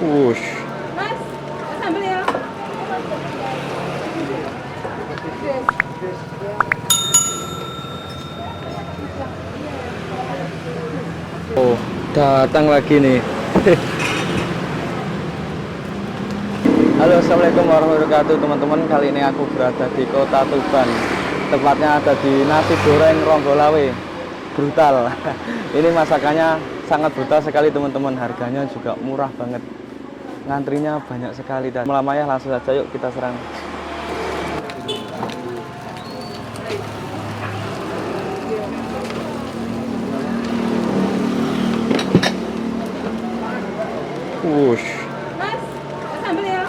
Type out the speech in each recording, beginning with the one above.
Wush. Mas, sambal ya. Oh, datang lagi nih. Halo, assalamualaikum warahmatullahi wabarakatuh, teman-teman. Kali ini aku berada di Kota Tuban, tepatnya ada di nasi goreng Ronggolawe. Brutal. Ini masakannya sangat brutal sekali, teman-teman. Harganya juga murah banget. Ngantrinya banyak sekali dan melamanya langsung saja, yuk kita serang. Wush. Mas, sambal ya.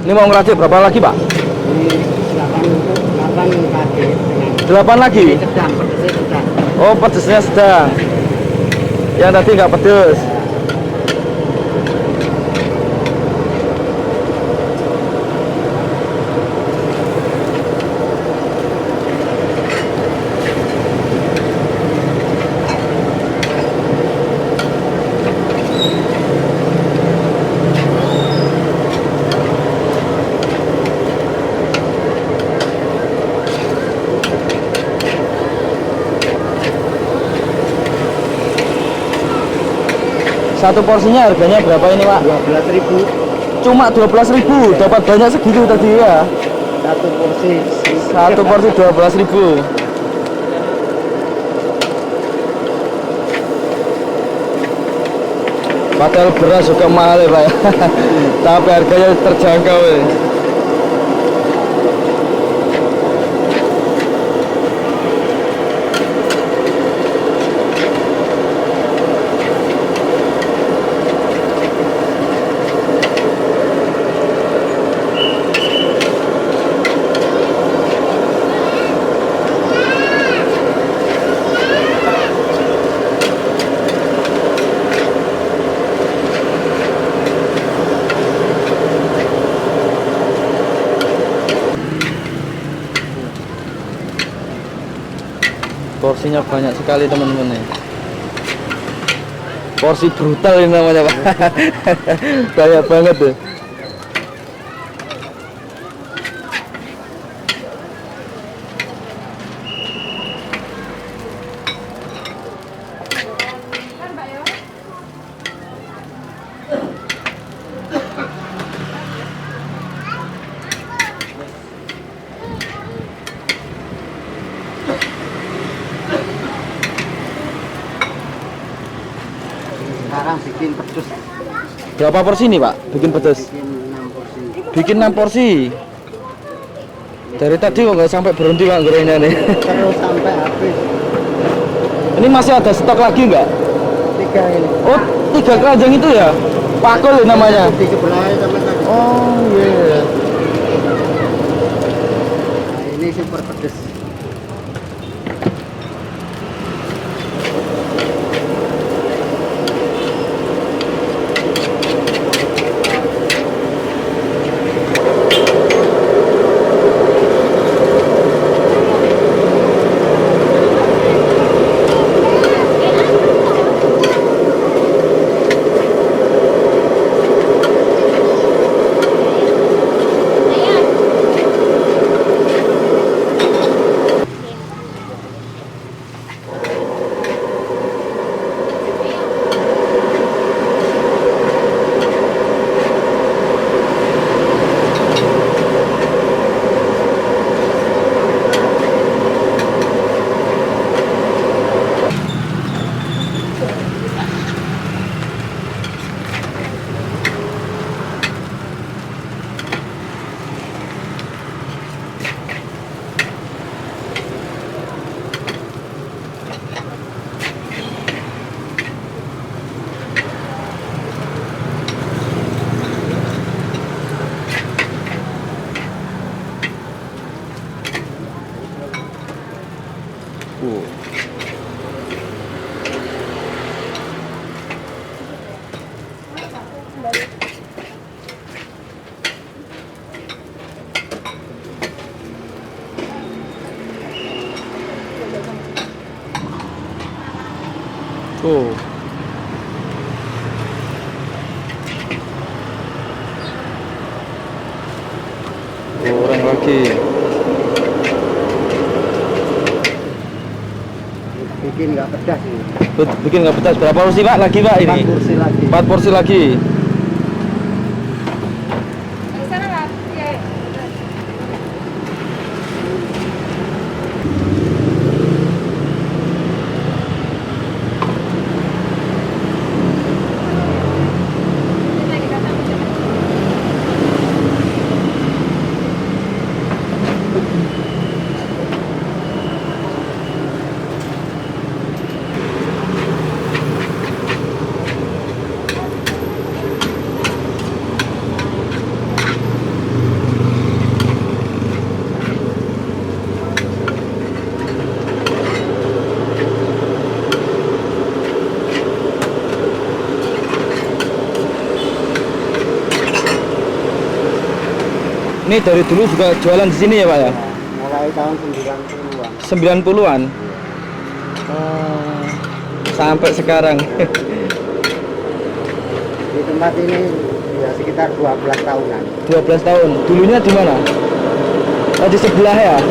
Ini mau ngeracik berapa lagi, Pak? Ini 8 lagi. 8 lagi? Sedang, pedasnya sedang. Oh, pedesnya sedang. Yang tadi nggak pedes. Satu porsinya harganya berapa ini, Pak? 12.000. Cuma 12.000, dapat banyak segitu tadi ya. Satu porsi. Satu porsi 12.000. Padahal beras juga mahal ya, Pak ya. Tapi harganya terjangkau ya. Porsinya banyak sekali, teman-teman ya. Porsi brutal ini namanya, Pak. Banyak banget tuh. Sekarang bikin pedes. Berapa porsi nih, Pak? Bikin pedas? Bikin 6 porsi. Bikin 6 porsi. Dari tadi kok nggak sampai berhenti, Pak, gorengnya nih. Terus sampai habis. Ini masih ada stok lagi nggak? 3 ini. Oh, 3 keranjang itu ya? Pakul namanya. Di sebelah sama tadi. Oh iya. Nah, ini super pedes. Kembali. Oh. Goreng lagi. Bikin nggak pedas ini. Bikin nggak pedas. Berapa porsi Pak? Lagi Pak ini? 4 porsi lagi. 4 porsi lagi. Di sana lah. Iya. Ini kita sambil jalan. Ini dari dulu juga jualan di sini ya Pak ya? Mulai tahun 90-an. 90-an. Sampai sekarang. Di tempat ini ya sekitar 12 tahunan. 12 tahun. Dulunya di mana? Oh, di sebelah ya?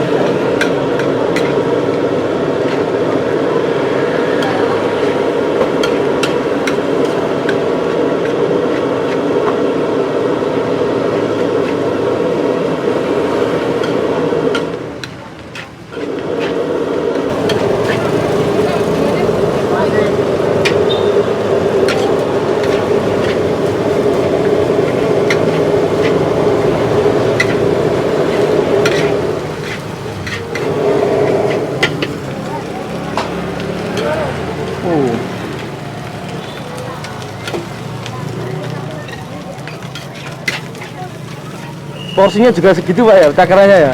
Porsinya juga segitu Pak ya, takarannya ya?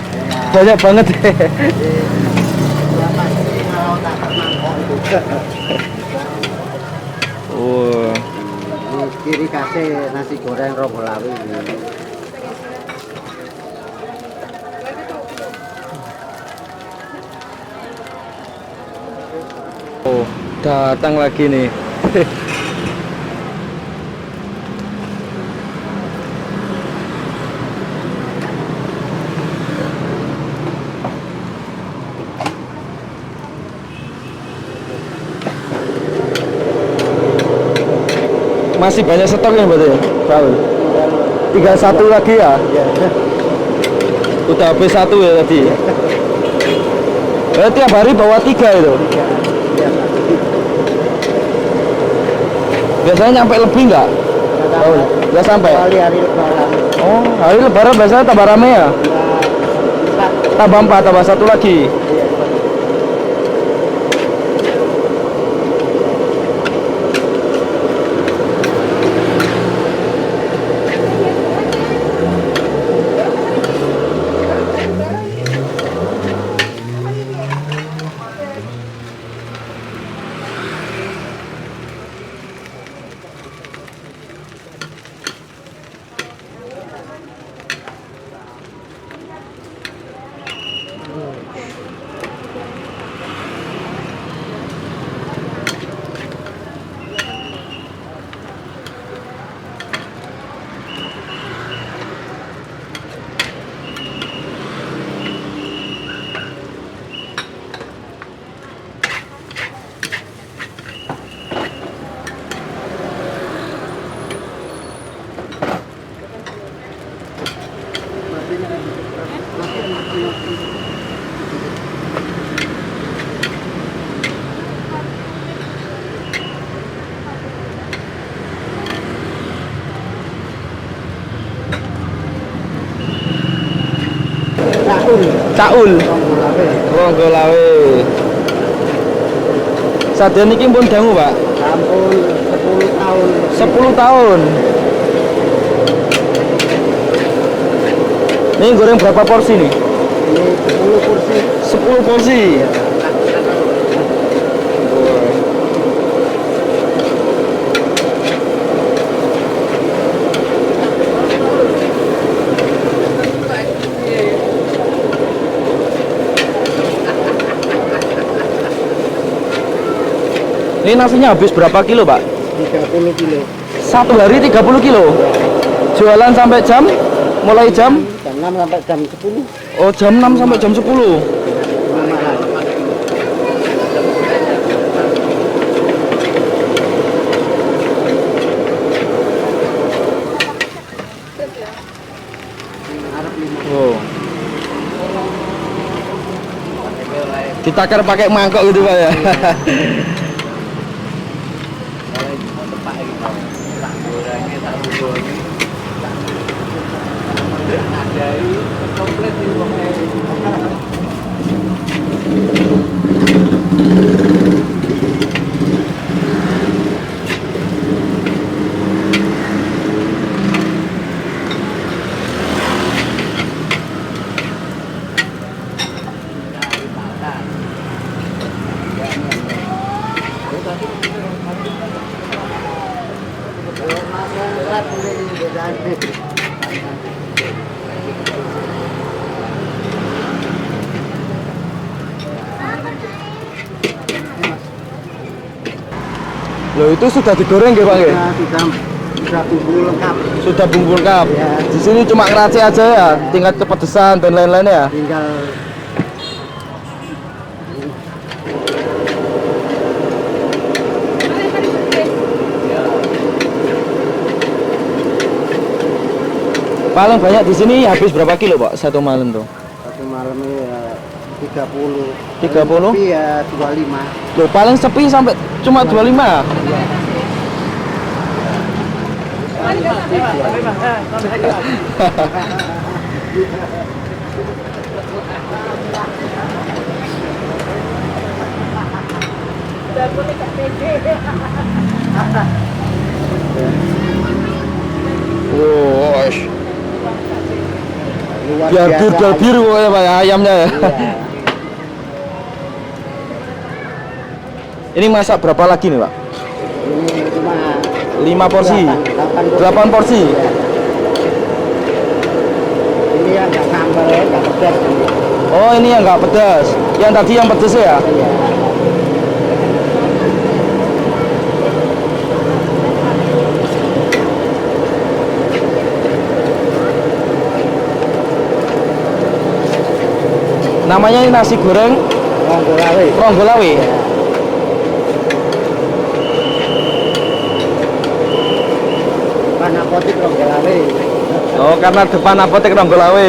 Banyak banget. Ya pasti kalau tak mangkok itu. Oh, Ini ciri khasnya nasi goreng Rombolawi ini. oh, datang lagi nih. Masih banyak stoknya berarti ya? Tahu. Tinggal satu lagi ya? Udah habis satu ya tadi. Berarti tiap hari bawa 3 itu. Biasanya nyampe lebih nggak? Oh, nggak sampai. Hari lebaran. Oh, hari lebaran biasanya tambah rame ya? Tambah 4, tambah satu lagi. Caul. Ronggolawe. Saden iki pun dangu, Pak. Sampun 10 tahun. 10 tahun. Ini goreng berapa porsi nih? Ini 10 porsi. 10 porsi. Ini nasinya habis berapa kilo, Pak? 30 kilo. Satu hari 30 kilo. Jualan sampai jam? Mulai jam? Jam 6 sampai jam 10. Oh, jam 6 sampai jam 10. Oh. Ditakar pakai mangkok gitu, Pak ya. Loh, itu sudah digoreng ya, Pak ya? Sudah bumbu lengkap. Sudah bumbu lengkap. Ya. Di sini cuma ngeracik aja ya, tingkat kepedesan dan lain-lain ya. Tinggal Paling banyak di sini habis berapa kilo, Pak? Satu malam tuh. satu malam ya 30. 30? Tapi ya 25. Loh, paling sepi sampai cuma 25. Oh, Luar biar biasa. biru ya, Pak ya, ayamnya ya. Iya. Ini masak berapa lagi nih, Pak? Ini cuma 5 porsi. 8 porsi. Iya. Ini yang nggak sambal, nggak pedas. Oh, ini yang nggak pedas. Yang tadi yang pedas ya? Iya. Namanya ini nasi goreng Ronggolawe. Ronggolawe. Pan apotik Ronggolawe. Oh, karena depan apotek Ronggolawe.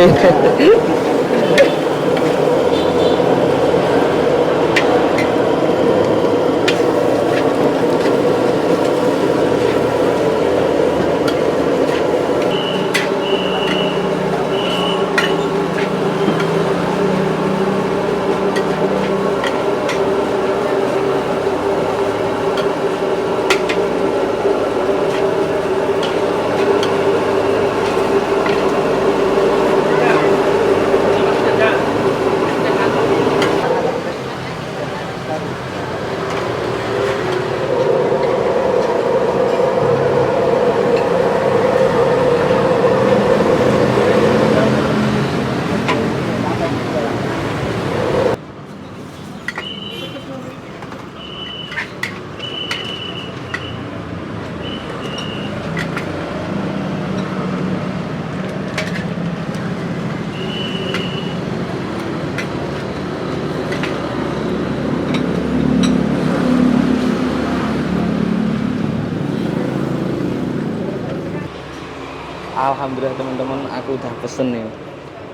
Alhamdulillah teman-teman, aku udah pesen nih.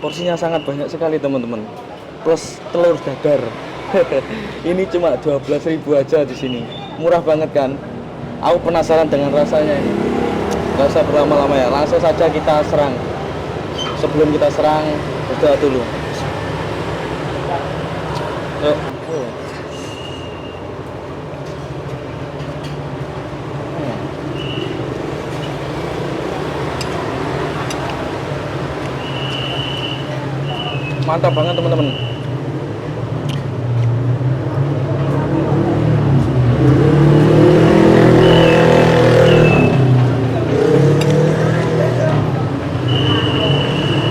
Porsinya sangat banyak sekali teman-teman. Plus telur dadar. Ini cuma 12.000 aja di sini. Murah banget kan? Aku penasaran dengan rasanya ini. Gak usah berlama-lama ya. Langsung saja kita serang. Sebelum kita serang, berdoa dulu. Yuk. Mantap banget teman-teman.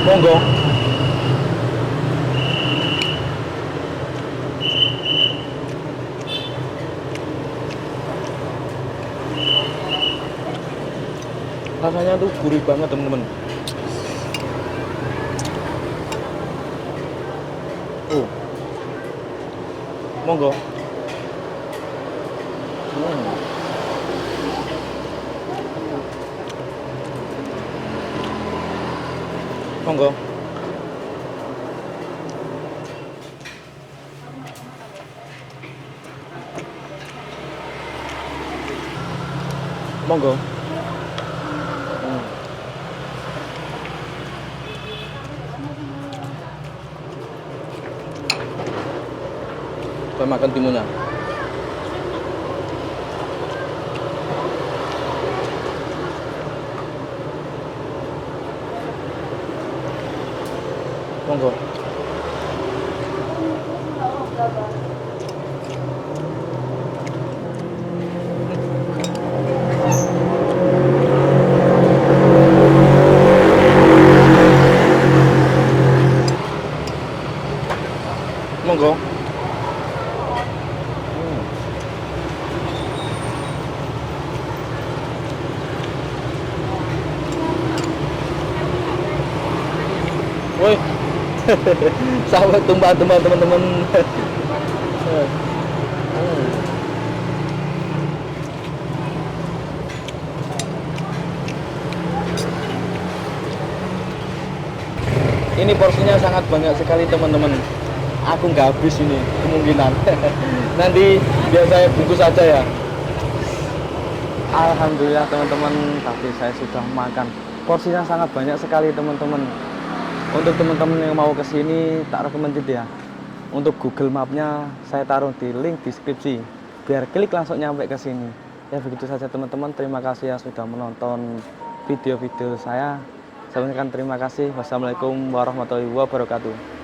Monggo. Rasanya tuh gurih banget teman-teman. Monggo. Monggo. Monggo. Saya makan timunnya. Monggo. Monggo. Woi, sahabat tumpah-tumpah teman-teman. Ini porsinya sangat banyak sekali teman-teman. Aku nggak habis ini kemungkinan. Nanti biar saya bungkus saja ya. Alhamdulillah teman-teman, tadi saya sudah makan. Porsinya sangat banyak sekali teman-teman. Untuk teman-teman yang mau kesini, tak recommended ya. Untuk Google Mapnya saya taruh di link deskripsi, biar klik langsung nyampe ke sini. Ya begitu saja teman-teman. Terima kasih yang sudah menonton video-video saya. Saya ucapkan terima kasih. Wassalamualaikum warahmatullahi wabarakatuh.